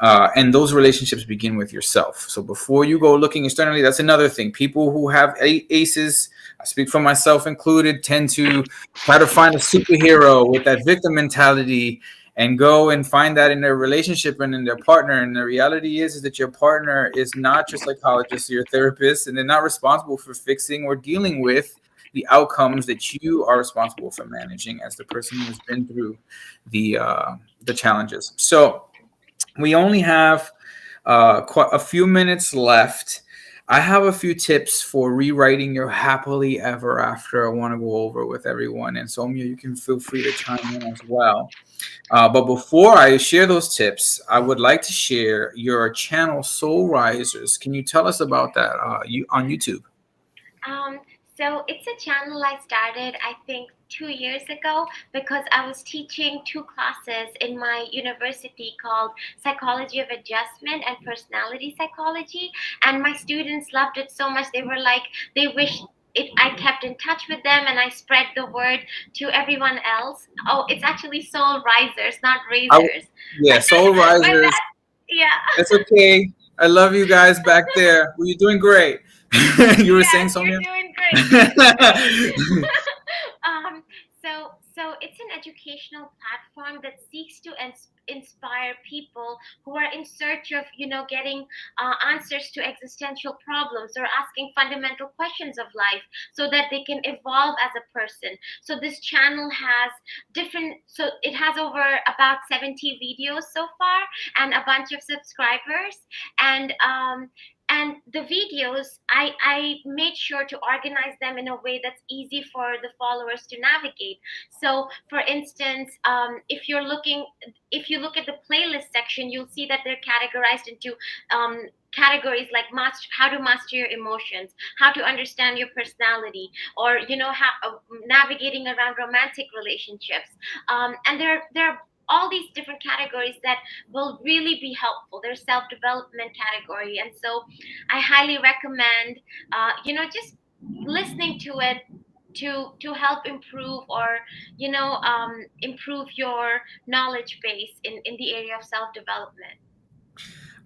And those relationships begin with yourself. So before you go looking externally, that's another thing. People who have aces, I speak for myself included, tend to try to find a superhero with that victim mentality and go and find that in their relationship and in their partner. And the reality is that your partner is not your psychologist or your therapist, and they're not responsible for fixing or dealing with the outcomes that you are responsible for managing as the person who has been through the challenges. So we only have quite a few minutes left. I have a few tips for rewriting your happily ever after I want to go over with everyone. And Somya, you can feel free to chime in as well. But before I share those tips, I would like to share your channel, Soul Risers. Can you tell us about that on YouTube? Um, so it's a channel I started, I think, 2 years ago because I was teaching two classes in my university called Psychology of Adjustment and Personality Psychology. And my students loved it so much. They were like, they wished I kept in touch with them and I spread the word to everyone else. Oh, it's actually Soul Risers, not I, Razors. yeah, Soul My Risers. bad. Yeah. It's okay. I love you guys back there. Well, you're doing great. You were saying Yes, something? you're doing great. You're doing great. So it's an educational platform that seeks to inspire people who are in search of, getting answers to existential problems or asking fundamental questions of life so that they can evolve as a person. So this channel has so it has over about 70 videos so far and a bunch of subscribers. And the videos, I made sure to organize them in a way that's easy for the followers to navigate. So for instance, if you look at the playlist section, you'll see that they're categorized into categories like how to master your emotions, how to understand your personality, or how navigating around romantic relationships. And there are all these different categories that will really be helpful. There's self-development category, and so I highly recommend, just listening to it to help improve, or improve your knowledge base in the area of self-development.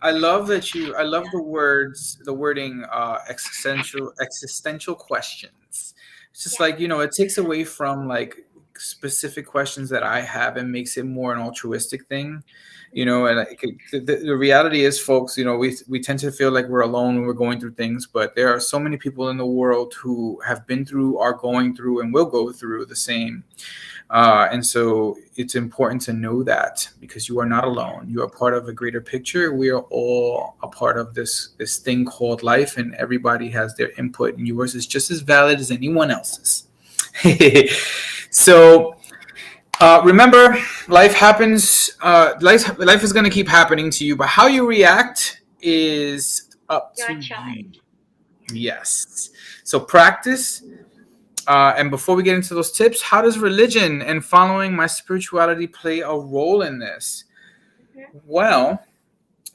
I love the wording, existential questions. It's just Yeah. like, it takes away from like specific questions that I have and makes it more an altruistic thing. And like, the reality is, folks, we tend to feel like we're alone when we're going through things, but there are so many people in the world who have been through, are going through, and will go through the same. And so it's important to know that because you are not alone. You are part of a greater picture. We are all a part of this thing called life, and everybody has their input, and yours is just as valid as anyone else's. So remember, life happens. Life is going to keep happening to you, but how you react is up Your to you. charge. Yes. So practice. And before we get into those tips, how does religion and following my spirituality play a role in this? Mhm. Well,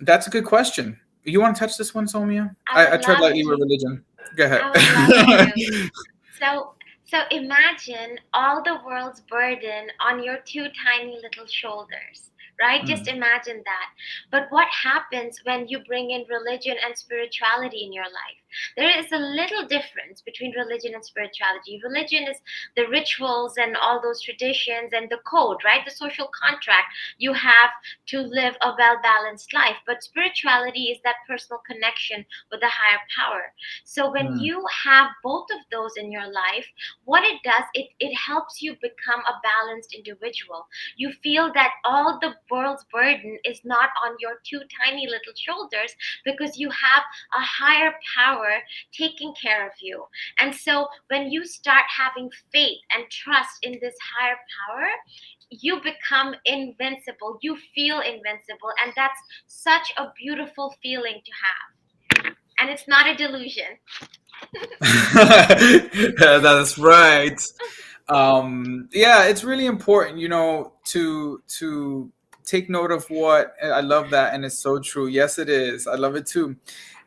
that's a good question. You want to touch this one, Somia? I I would tread love lightly with to. religion. Go ahead. I would love to. So imagine all the world's burden on your two tiny little shoulders, right? Just Mm. imagine that. But what happens when you bring in religion and spirituality in your life? There is a little difference between religion and spirituality. Religion is the rituals and all those traditions and the code, right? The social contract you have to live a well balanced life. But spirituality is that personal connection with a higher power. So when Mm. you have both of those in your life, what it does, it helps you become a balanced individual. You feel that all the world's burden is not on your two tiny little shoulders, because you have a higher power taking care of you. And so when you start having faith and trust in this higher power, you become invincible. You feel invincible. And that's such a beautiful feeling to have. And it's not a delusion. That's right. Yeah, it's really important, to take note of what I love that, and it's so true. Yes, it is. I love it too.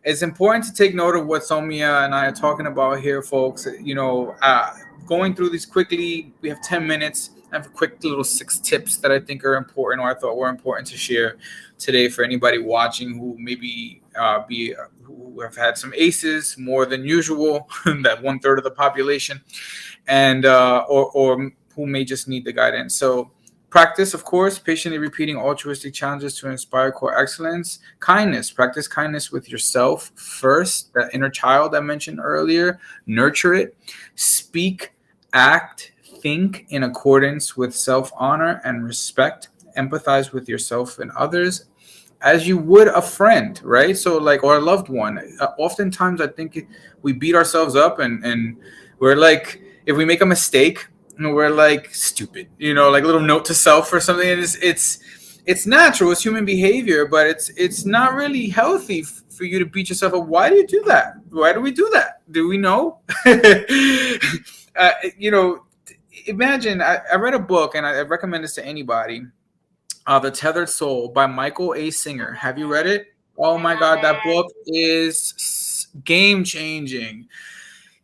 It's important to take note of what Somia and I are talking about here, folks. Going through these quickly. We have 10 minutes. I have a quick little 6 tips that I think are important, or I thought were important to share today for anybody watching who maybe who have had some aces more than usual, that 1/3 of the population, and or who may just need the guidance. So practice, of course, patiently repeating altruistic challenges to inspire core excellence. Kindness, practice kindness with yourself first. That inner child I mentioned earlier, nurture it. Speak, act, think in accordance with self honor and respect. Empathize with yourself and others as you would a friend, right? So, like, or a loved one. Oftentimes, I think we beat ourselves up, and we're like, if we make a mistake, we're like stupid, like a little note to self or something. And it's natural, it's human behavior, but it's not really healthy for you to beat yourself up. Why do you do that? Why do we do that? Do we know? uh, you know, Imagine I read a book, and I recommend this to anybody. The Tethered Soul by Michael A. Singer. Have you read it? Oh I my love God, that book it. is game changing.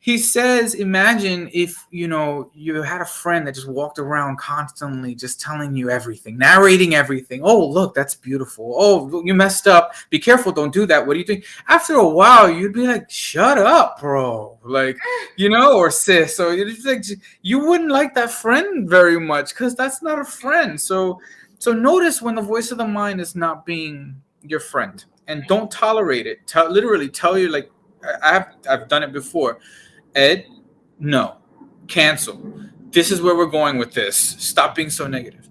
He says, imagine if you had a friend that just walked around constantly, just telling you everything, narrating everything. Oh, look, that's beautiful. Oh, you messed up. Be careful. Don't do that. What do you think? After a while, you'd be like, shut up, bro. Like, or sis. So you're just like, you wouldn't like that friend very much, because that's not a friend. So notice when the voice of the mind is not being your friend, and don't tolerate it. Literally tell you, like, I've done it before. Ed, no, cancel. This is where we're going with this. Stop being so negative.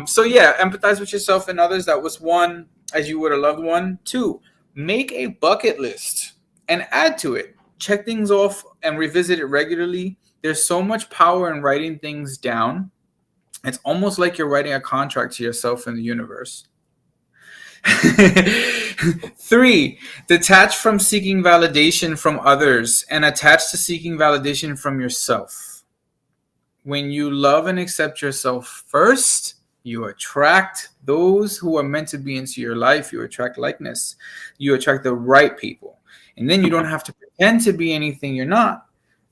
So yeah, empathize with yourself and others. That was one, as you would a loved one. Two, make a bucket list and add to it. Check things off and revisit it regularly. There's so much power in writing things down. It's almost like you're writing a contract to yourself and the universe. Three, detach from seeking validation from others and attach to seeking validation from yourself. When you love and accept yourself first, you attract those who are meant to be into your life. You attract likeness. You attract the right people. And then you don't have to pretend to be anything you're not,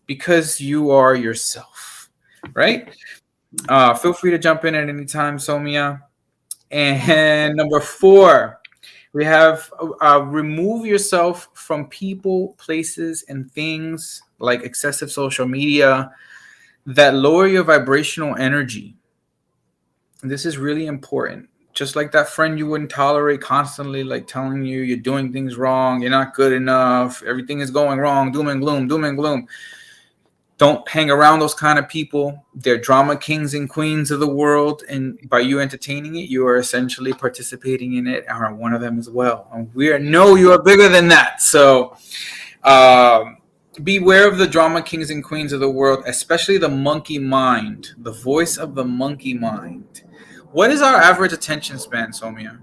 because you are yourself, right? Feel free to jump in at any time, Somia. And number four, we have remove yourself from people, places, and things like excessive social media that lower your vibrational energy. And this is really important. Just like that friend you wouldn't tolerate, constantly like telling you you're doing things wrong, you're not good enough, everything is going wrong, doom and gloom, doom and gloom. Don't hang around those kind of people. They're drama kings and queens of the world, and by you entertaining it, you are essentially participating in it, and are one of them as well. And you are bigger than that. So beware of the drama kings and queens of the world, especially the monkey mind, the voice of the monkey mind. What is our average attention span, Somia?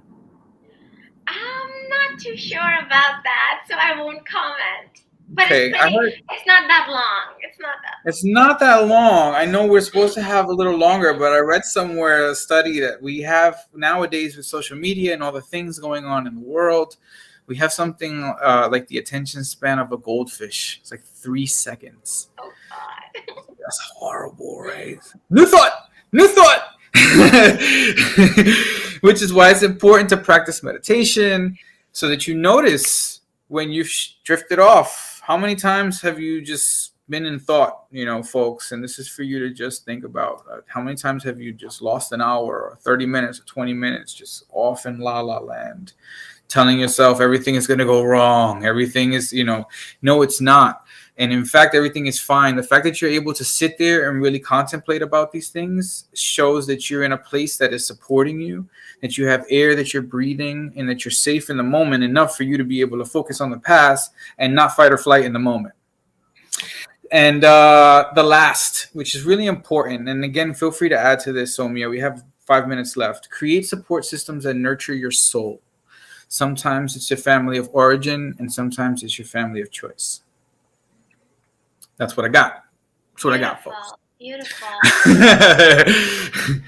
I'm not too sure about that, so I won't comment. But Okay, I heard it's not that long. It's not that. it's not that long. I know we're supposed to have a little longer, but I read somewhere a study that we have nowadays with social media and all the things going on in the world. We have something like the attention span of a goldfish. It's like 3 seconds. Oh God. That's horrible, right? New thought. New thought. Which is why it's important to practice meditation so that you notice when you've drifted off. How many times have you just been in thought, folks? And this is for you to just think about. How many times have you just lost an hour or 30 minutes or 20 minutes just off in la la land, telling yourself everything is going to go wrong? Everything is, no, it's not. And in fact, everything is fine. The fact that you're able to sit there and really contemplate about these things shows that you're in a place that is supporting you, that you have air that you're breathing, and that you're safe in the moment enough for you to be able to focus on the past and not fight or flight in the moment. And the last, which is really important, and again, feel free to add to this, Somia. We have 5 minutes left. Create support systems that nurture your soul. Sometimes it's your family of origin, and sometimes it's your family of choice. That's what I got. That's what I got, folks. Beautiful, beautiful.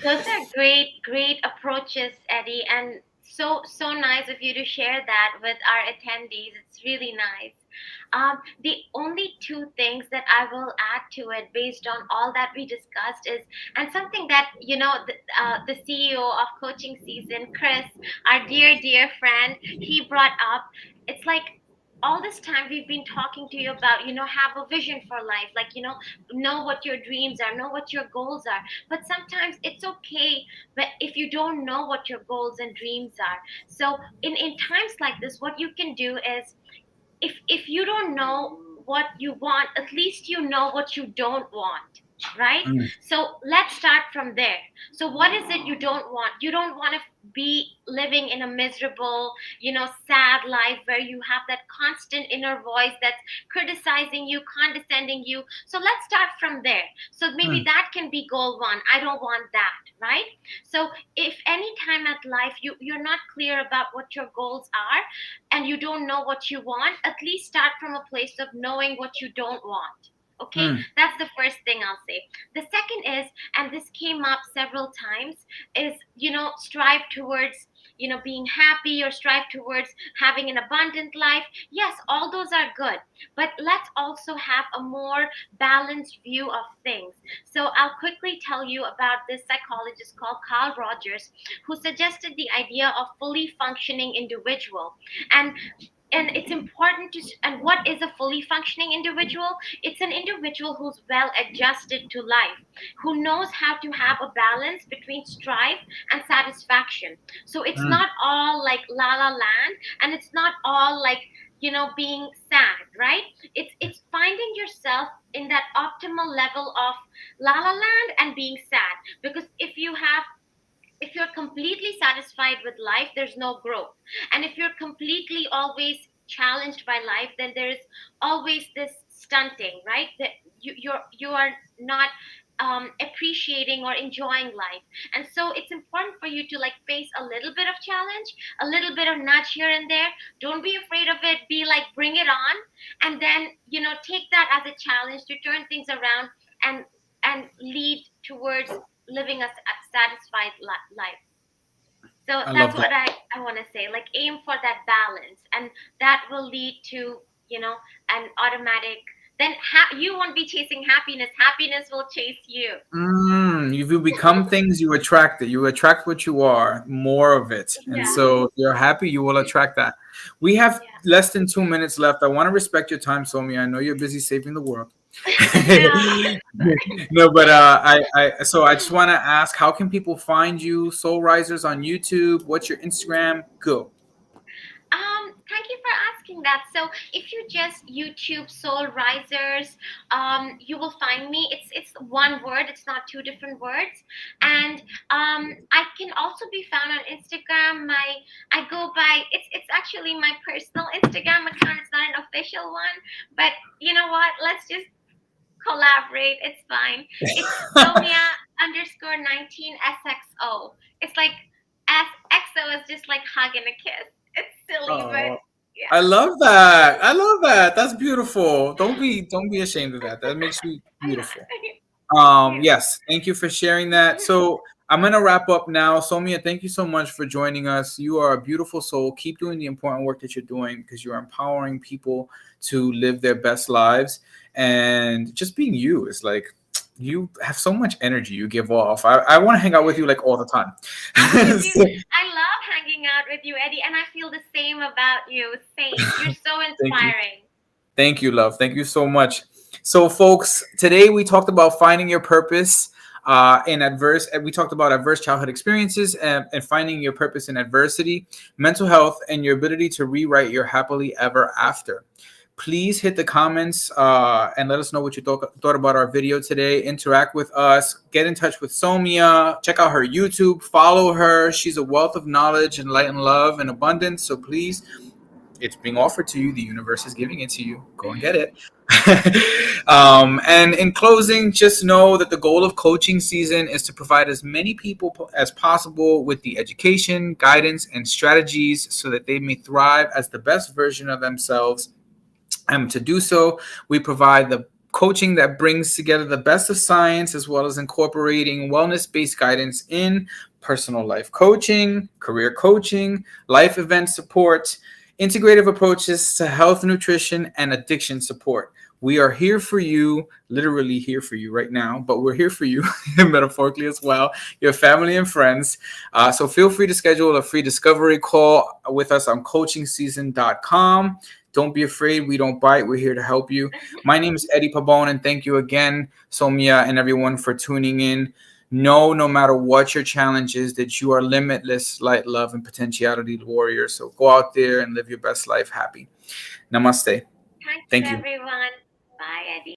Those are great, great approaches, Eddie, and so nice of you to share that with our attendees. It's really nice. The only two things that I will add to it, based on all that we discussed, is, and something that the CEO of Coaching Season, Chris, our dear friend, he brought up. It's like, all this time we've been talking to you about, have a vision for life, like, know what your dreams are, know what your goals are. But sometimes it's okay, but if you don't know what your goals and dreams are. So in times like this, what you can do is, if you don't know what you want, at least you know what you don't want, right? Mm, So let's start from there. So what is it you don't want? You don't want to be living in a miserable, sad life where you have that constant inner voice that's criticizing you, condescending you. So let's start from there. So maybe mm, that can be goal one. I don't want that, right? So if any time at life you're not clear about what your goals are, and you don't know what you want, at least start from a place of knowing what you don't want. Okay, mm, that's the first thing I'll say. The second is, and this came up several times, is, strive towards, being happy, or strive towards having an abundant life. Yes, all those are good, but let's also have a more balanced view of things. So I'll quickly tell you about this psychologist called Carl Rogers, who suggested the idea of fully functioning individual. And it's important to, and what is a fully functioning individual? It's an individual who's well adjusted to life, who knows how to have a balance between strife and satisfaction. So it's mm, not all like la la land, and it's not all like, being sad, right? It's finding yourself in that optimal level of la la land and being sad. Because if you're completely satisfied with life, there's no growth. And if you're completely always challenged by life, then there's always this stunting, right? That you are not appreciating or enjoying life. And so it's important for you to like face a little bit of challenge, a little bit of nudge here and there. Don't be afraid of it. Be like, bring it on, and then take that as a challenge to turn things around, and lead towards living a satisfied life. So I that's love what that. I want to say. Like, aim for that balance, and that will lead to, an automatic. Then you won't be chasing happiness. Happiness will chase you. If you become things, you attract it. You attract what you are, more of it. And Yeah, so if you're happy, you will attract that. We have yeah. less than 2 minutes left. I want to respect your time, Somi. I know you're busy saving the world. Yeah. No, but so I just want to ask, how can people find you, Soul Risers, on YouTube? What's your Instagram? Go. Thank you for asking that. So if you just YouTube Soul Risers, you will find me. It's one word. It's not two different words. And I can also be found on Instagram. I go by, it's actually my personal Instagram account. It's not an official one, but you know what? Let's just collaborate. It's fine. It's Somia underscore 19 SXO. It's like XO is just like hug and a kiss. It's silly, but Oh, I yeah. love that. I love that. That's beautiful. Don't be ashamed of that. That makes you I know. beautiful. Yeah. Yes, thank you for sharing that. So I'm gonna wrap up now. Somia, thank you so much for joining us. You are a beautiful soul. Keep doing the important work that you're doing, because you're empowering people to live their best lives. And just being you is like You have so much energy you give off. I want to hang out with you like all the time. You do. So, I love hanging out with you, Eddie, and I feel the same about you. Same. You're so thank you. inspiring. Thank you, love. Thank you so much. So, folks, today we talked about finding your purpose in adverse. We talked about adverse childhood experiences and finding your purpose in adversity, mental health, and your ability to rewrite your happily ever after. Please hit the comments and let us know what you thought about our video today. Interact with us. Get in touch with Somia. Check out her YouTube. Follow her. She's a wealth of knowledge and light and love and abundance. So please, it's being offered to you. The universe is giving it to you. Go and get it. And in closing, just know that the goal of coaching season is to provide as many people as possible with the education, guidance, and strategies so that they may thrive as the best version of themselves. And to do so, we provide the coaching that brings together the best of science as well as incorporating wellness based guidance in personal life coaching, career coaching, life event support, integrative approaches to health, nutrition, and addiction support. We are here for you, literally here for you right now, but we're here for you metaphorically as well, your family and friends. So feel free to schedule a free discovery call with us on coachingseason.com. Don't be afraid. We don't bite. We're here to help you. My name is Eddie Pabon, and thank you again, Somia, and everyone for tuning in. Know, no matter what your challenge is, that you are limitless, light, love, and potentiality warriors. So go out there and live your best life happy. Namaste. Thank you, Thank you. everyone. Bye, Eddie.